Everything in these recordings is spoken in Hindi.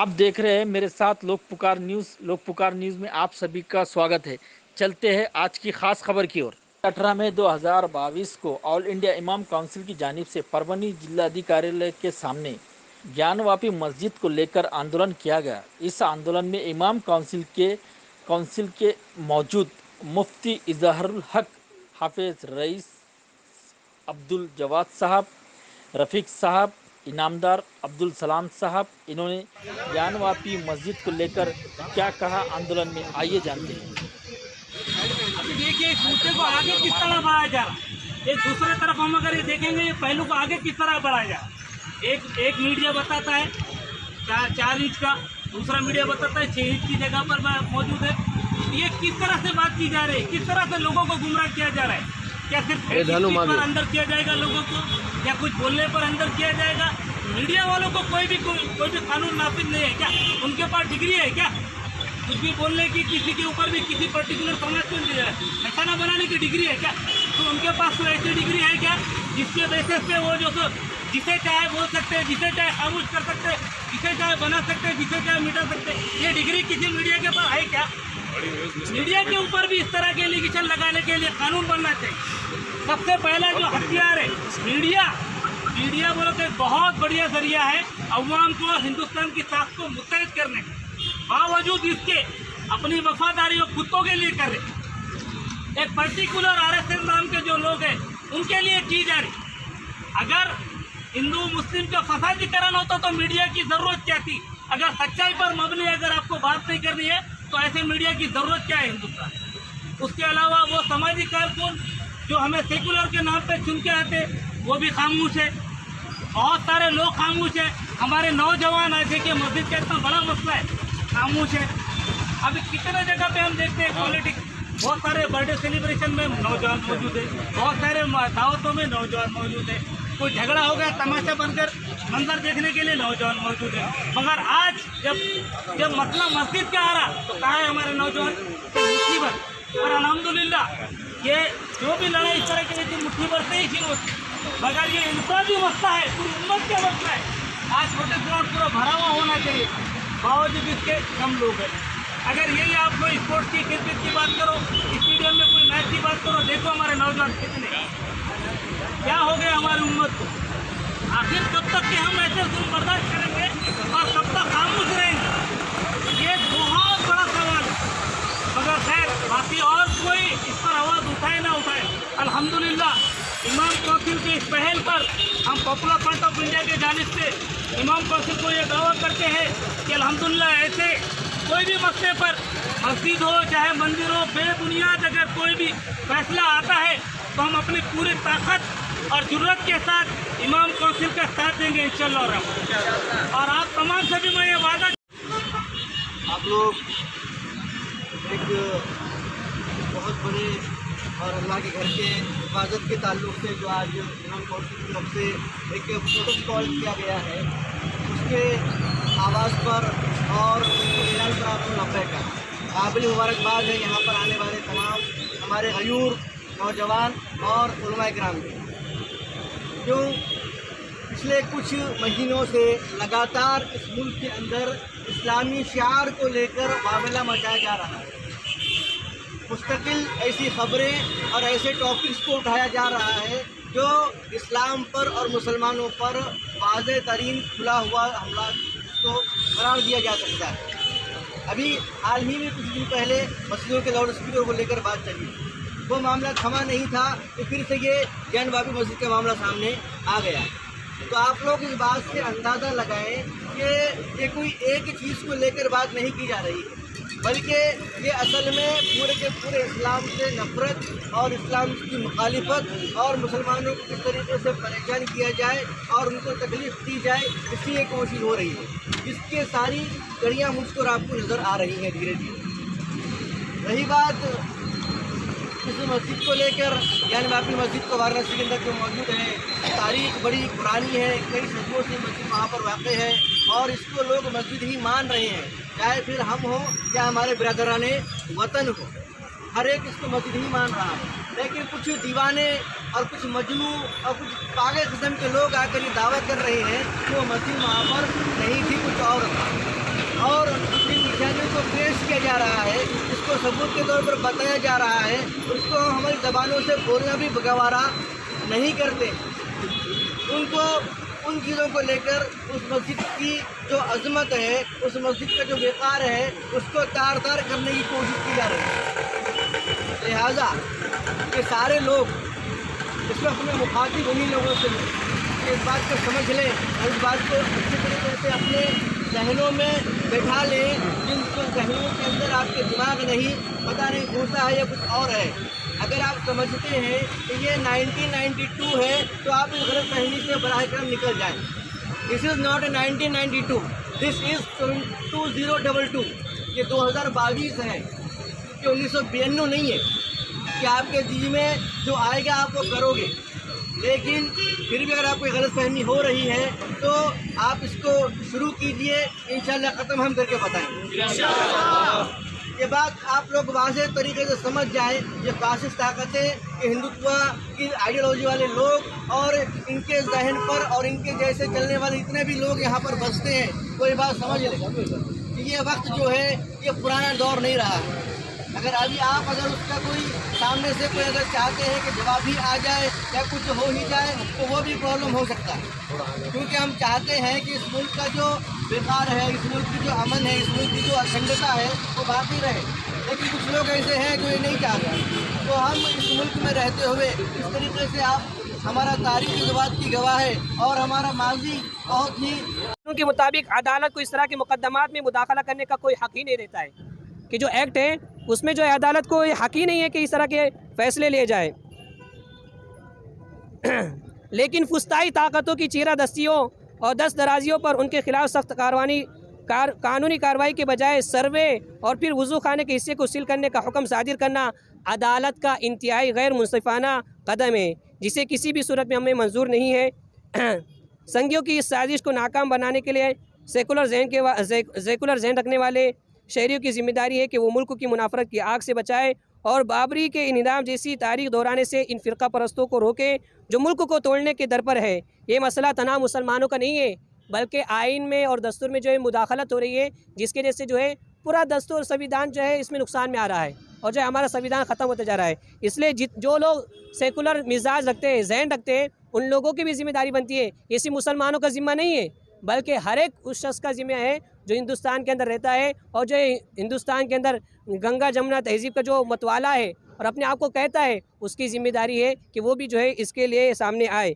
आप देख रहे हैं मेरे साथ लोक पुकार न्यूज़। लोक पुकार न्यूज़ में आप सभी का स्वागत है। चलते हैं आज की खास खबर की ओर। 18 मई 2022 को ऑल इंडिया इमाम काउंसिल की जानिब से परभनी जिलाधिकारी के सामने ज्ञानवापी मस्जिद को लेकर आंदोलन किया गया। इस आंदोलन में इमाम काउंसिल के मौजूद मुफ्ती इजहारुल हक, हाफिज रईस, अब्दुल जवाद साहब, रफ़ीक साहब, इनामदार अब्दुल सलाम साहब, इन्होंने ज्ञानवापी मस्जिद को लेकर क्या कहा आंदोलन में, आइए जानते हैं। अभी देखिए इस मुद्दे को आगे किस तरह बढ़ाया जा रहा है। एक दूसरे तरफ हम अगर ये देखेंगे ये पहलू को आगे किस तरह बढ़ाया जा रहा है। एक मीडिया बताता है 4 इंच का, दूसरा मीडिया बताता है 6 इंच की जगह पर मौजूद है। ये किस तरह से बात की जा रही है, किस तरह से लोगों को गुमराह किया जा रहा है। क्या सिर्फ पर अंदर किया जाएगा लोगों को, या कुछ बोलने पर अंदर किया जाएगा। मीडिया वालों को कोई भी कानून नाफिज नहीं है क्या? उनके पास डिग्री है क्या कुछ भी बोलने की, किसी के ऊपर भी किसी पर्टिकुलर समाज को निशाना बनाने की डिग्री है क्या? तो उनके पास तो ऐसी डिग्री है क्या जिसके बेसिस पे वो जो जिसे चाहे बोल सकते हैं, जिसे चाहे खामोश कर सकते हैं, जिसे चाहे बना सकते हैं, जिसे चाहे मिटा सकते हैं। ये डिग्री किसी मीडिया के पास है क्या? मीडिया के ऊपर भी इस तरह के एलिगेशन लगाने के लिए कानून बनना चाहिए। सबसे पहला जो हथियार है मीडिया बोलो तो एक बहुत बढ़िया जरिया है अवाम को हिंदुस्तान की साख को मुस्तैद करने का। बावजूद इसके अपनी वफादारी और कुत्तों के लिए कर रहे, एक पर्टिकुलर आरएसएस नाम के जो लोग हैं उनके लिए की जा रही। अगर हिंदू मुस्लिम का फसादीकरण होता तो मीडिया की जरूरत क्या थी? अगर सच्चाई पर मबनी अगर आपको बात नहीं करनी है तो ऐसे मीडिया की जरूरत क्या है हिंदुस्तान। उसके अलावा वो सामाजिक कारकुन जो हमें सेकुलर के नाम पे चुन के आते वो भी खामोश है। बहुत सारे लोग खामोश है। हमारे नौजवान आज देखिए मस्जिद का इतना बड़ा मसला है, खामोश है। अभी कितने जगह पे हम देखते हैं पॉलिटिक्स, बहुत सारे बर्थडे सेलिब्रेशन में नौजवान मौजूद है, बहुत सारे दावतों में नौजवान मौजूद है। कोई झगड़ा हो गया तमाशा बनकर मंजर देखने के लिए नौजवान मौजूद है। मगर आज जब मसला मस्जिद का आ रहा तो कहाँ है हमारे नौजवान? मुट्ठी। और अल्हम्दुलिल्लाह ये जो भी लड़ाई इस तरह की थी मुट्ठी भर से ही शुरू होती, मगर ये इंसानी मसला है, पूरी उम्मत का मसला है। आज छोटे ग्राउंड पूरा भरा हुआ होना चाहिए, बावजूद इसके कम लोग हैं। अगर यही आप कोई स्पोर्ट्स की क्रिकेट की बात करो, स्टेडियम में कोई मैच की बात करो, देखो हमारे नौजवान कितने क्या हो गए हमारी उम्मत को। आखिर कब तक के हम ऐसे जुल्म बर्दाश्त करेंगे और कब तक खामोश रहेंगे? ये बहुत बड़ा सवाल है। मगर खैर बाकी और कोई इस पर आवाज़ उठाए ना उठाए, अल्हम्दुलिल्लाह इमाम काउंसिल की इस पहल पर हम पॉपुलर फ्रंट ऑफ इंडिया के जानिब से इमाम काउंसिल को ये दावा करते हैं कि अल्हम्दुलिल्लाह ऐसे कोई भी मसले पर, मस्जिद हो चाहे मंदिर हो, बेबुनियाद अगर कोई भी फैसला आता है तो हम अपनी पूरी ताकत और जुर्रत के साथ इमाम काउंसिल का साथ देंगे इंशाअल्लाह। और आप तमाम से भी मैं ये वादा, आप लोग एक बहुत बड़े और अल्लाह के घर के हिफाजत के ताल्लुक़ से जो आज इमाम काउंसिल की तरफ से एक प्रोटोकॉल कॉल किया गया है, उसके आवाज़ पर और उसके ऐलान पर आपको नब्बे का काबिल मुबारकबाद है यहाँ पर आने वाले तमाम हमारे गयूर नौजवान और उलमा इकराम के। जो पिछले कुछ महीनों से लगातार इस मुल्क के अंदर इस्लामी शिआर को लेकर मामला मचाया जा रहा है, मुस्तकिल ऐसी ख़बरें और ऐसे टॉपिक्स को उठाया जा रहा है जो इस्लाम पर और मुसलमानों पर वाज़ेह तरीन खुला हुआ हमला को करार दिया जा सकता है। अभी हाल ही में कुछ दिन पहले मस्जिदों के लाउड स्पीकर को लेकर बात चली, वो मामला थमा नहीं था तो फिर से ये ज्ञानवापी मस्जिद का मामला सामने आ गया। तो आप लोग इस बात से अंदाज़ा लगाएं कि ये कोई एक चीज़ को लेकर बात नहीं की जा रही है, बल्कि ये असल में पूरे के पूरे इस्लाम से नफ़रत और इस्लाम की मुखालिफत और मुसलमानों को किस तरीके से परेशान किया जाए और उनको तकलीफ़ दी जाए, इसकी एक कोशिश हो रही है। इसके सारी कड़ियाँ मुझको और आपको नज़र आ रही हैं धीरे धीरे। रही बात इस मस्जिद को लेकर, ज्ञानवापी मस्जिद को वाराणसी के अंदर जो मौजूद है, तारीख बड़ी पुरानी है, कई सदियों से मस्जिद वहाँ पर वाक़ है और इसको लोग मस्जिद ही मान रहे हैं, चाहे फिर हम हो या हमारे बिरादराने वतन हो, हर एक इसको मस्जिद ही मान रहा है। लेकिन कुछ दीवाने और कुछ मजनू और कुछ पागल किस्म के लोग आकर ये दावा कर रहे हैं कि वो मस्जिद वहाँ पर नहीं थी, कुछ और था। और जिन निशानियों को पेश किया जा रहा है, इसको सबूत के तौर पर बताया जा रहा है, उसको हम हमारी ज़बानों से बोलना भी गवारा नहीं करते। उनको उन चीज़ों को लेकर उस मस्जिद की जो अज़मत है, उस मस्जिद का जो वक़ार है, उसको तार तार करने की कोशिश की जा रही है। लिहाजा ये सारे लोग इस वक्त में मुखातिब उन्हीं लोगों से इस बात को समझ लें और इस बात को अच्छे तरीके से अपने जहनों में बैठा लें, जिनको जहनों के अंदर आपके दिमाग नहीं, पता नहीं घुसा है या कुछ और है। अगर आप समझते हैं कि ये 1992 है तो आप इस गलत फहमी से बराह करम निकल जाएं। This is not 1992, this is 2022। ये 2022 है, ये 1992 नहीं है कि आपके जी में जो आएगा आप वो करोगे। लेकिन फिर भी अगर आपको गलत फहमी हो रही है तो आप इसको शुरू कीजिए, इंशाल्लाह ख़त्म हम करके बताएंगे। ये बात आप लोग वाज़ेह तरीके से समझ जाएं, ये फासिस्ट ताकतें, ये हिंदुत्व की आइडियोलॉजी वाले लोग और इनके जहन पर और इनके जैसे चलने वाले इतने भी लोग यहाँ पर बसते हैं, तो ये बात समझ लें कि ये वक्त जो है ये पुराना दौर नहीं रहा है। अगर अगर उसका कोई सामने से कोई अगर चाहते हैं कि जवाब ही आ जाए या कुछ हो ही जाए तो वो भी प्रॉब्लम हो सकता है, क्योंकि हम चाहते हैं कि इस मुल्क का जो विकार है, इस मुल्क की जो अमन है, इस मुल्क की जो अखंडता है वो बाकी रहे। लेकिन कुछ लोग ऐसे हैं जो ये नहीं चाहते। तो हम इस मुल्क में रहते हुए इस तरीके से आप हमारा तारीख़ की बात की गवाह है और हमारा माजी बहुत ही के मुताबिक अदालत को इस तरह के मुकदमात में मुदाखला करने का कोई हक़ ही नहीं देता है कि जो एक्ट है उसमें जो है अदालत को ये हक़ ही नहीं है कि इस तरह के फ़ैसले लिए जाए। लेकिन फुस्ताई ताकतों की चीरादस्तियों और दस्त दराजियों पर उनके खिलाफ सख्त कानूनी कार्रवाई के बजाय सर्वे और फिर वज़ू खाने के हिस्से को सील करने का हुक्म सादिर करना अदालत का इंतहाई गैर मुंसिफाना कदम है, जिसे किसी भी सूरत में हमें मंजूर नहीं है। संघियों की इस साजिश को नाकाम बनाने के लिए सेकुलर जहन रखने वाले शहरियों की जिम्मेदारी है कि वो मुल्क की मुनाफरत की आग से बचाए और बाबरी के इन्हिदाम जैसी तारीख दोहराने से इन फ़िरका परस्तों को रोके जो मुल्क को तोड़ने के दर पर है। ये मसला तनाव मुसलमानों का नहीं है, बल्कि आइन में और दस्तूर में जो है मुदाखलत हो रही है, जिसके वजह से जो है पूरा दस्तूर संविधान जो है इसमें नुकसान में आ रहा है और जो है हमारा संविधान ख़त्म होता जा रहा है। इसलिए जो लोग सेकुलर मिजाज रखते हैं, जहन रखते हैं, उन लोगों की भी जिम्मेदारी बनती है। ये सिर्फ मुसलमानों का ज़िम्मा नहीं है, बल्कि हर एक उस शख्स का ज़िम्मा है जो हिंदुस्तान के अंदर रहता है और जो हिंदुस्तान के अंदर गंगा जमुना तहज़ीब का जो मतवाला है और अपने आप को कहता है, उसकी ज़िम्मेदारी है कि वो भी जो है इसके लिए सामने आए।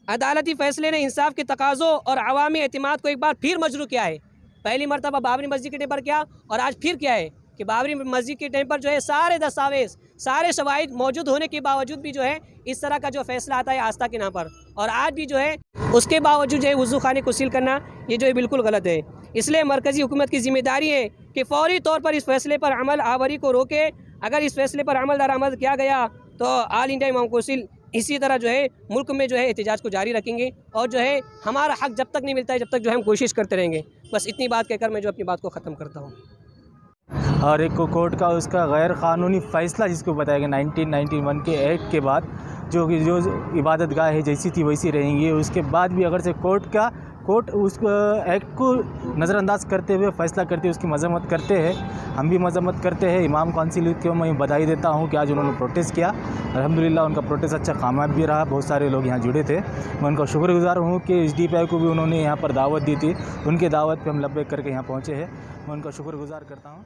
अदालती फ़ैसले ने इंसाफ के तकाज़ों और अवामी एतमाद को एक बार फिर मजरू किया है। पहली मरतबा बाबरी मस्जिद के टाइम पर किया और आज फिर क्या है कि बाबरी मस्जिद के टाइम पर जो है सारे दस्तावेज़, सारे शवाहिद मौजूद होने के बावजूद भी जो है इस तरह का जो फ़ैसला आता है आस्था के नाम पर, और आज भी जो है उसके बावजूद जो है वज़ू खाने को सील करना ये जो है बिल्कुल गलत है। इसलिए मरकज़ी हुकूमत की ज़िम्मेदारी है कि फ़ौरी तौर पर इस फ़ैसले पर अमल आवरी को रोके। अगर इस फ़ैसले पर अमल दरामद किया गया तो ऑल इंडिया इमाम कौंसिल इसी तरह जो है मुल्क में जो है एहतजाज को जारी रखेंगे और जो है हमारा हक़ जब तक नहीं मिलता है जब तक जो है हम कोशिश करते रहेंगे। बस इतनी बात कहकर मैं जो अपनी बात को ख़त्म करता हूँ। और एक को कोर्ट का उसका गैर क़ानूनी फ़ैसला जिसको बताया गया 1991 के एक्ट के बाद जो इबादत गाह है जैसी थी वैसी रहेंगी। उसके बाद भी अगर से कोर्ट उस एक्ट को नज़रअंदाज करते हुए फ़ैसला करते हुए उसकी मजम्मत करते हैं, हम भी मजम्मत करते हैं। इमाम काउंसिल को मैं बधाई देता हूं कि आज उन्होंने प्रोटेस्ट किया, अल्हम्दुलिल्लाह उनका प्रोटेस्ट अच्छा कामयाब भी रहा, बहुत सारे लोग यहाँ जुड़े थे। मैं उनका शुक्रगुजार हूँ कि SDPI को भी उन्होंने यहाँ पर दावत दी थी, उनके दावत पर हम लब्बैक करके यहाँ पहुँचे हैं, मैं उनका शुक्रगुजार करता हूँ।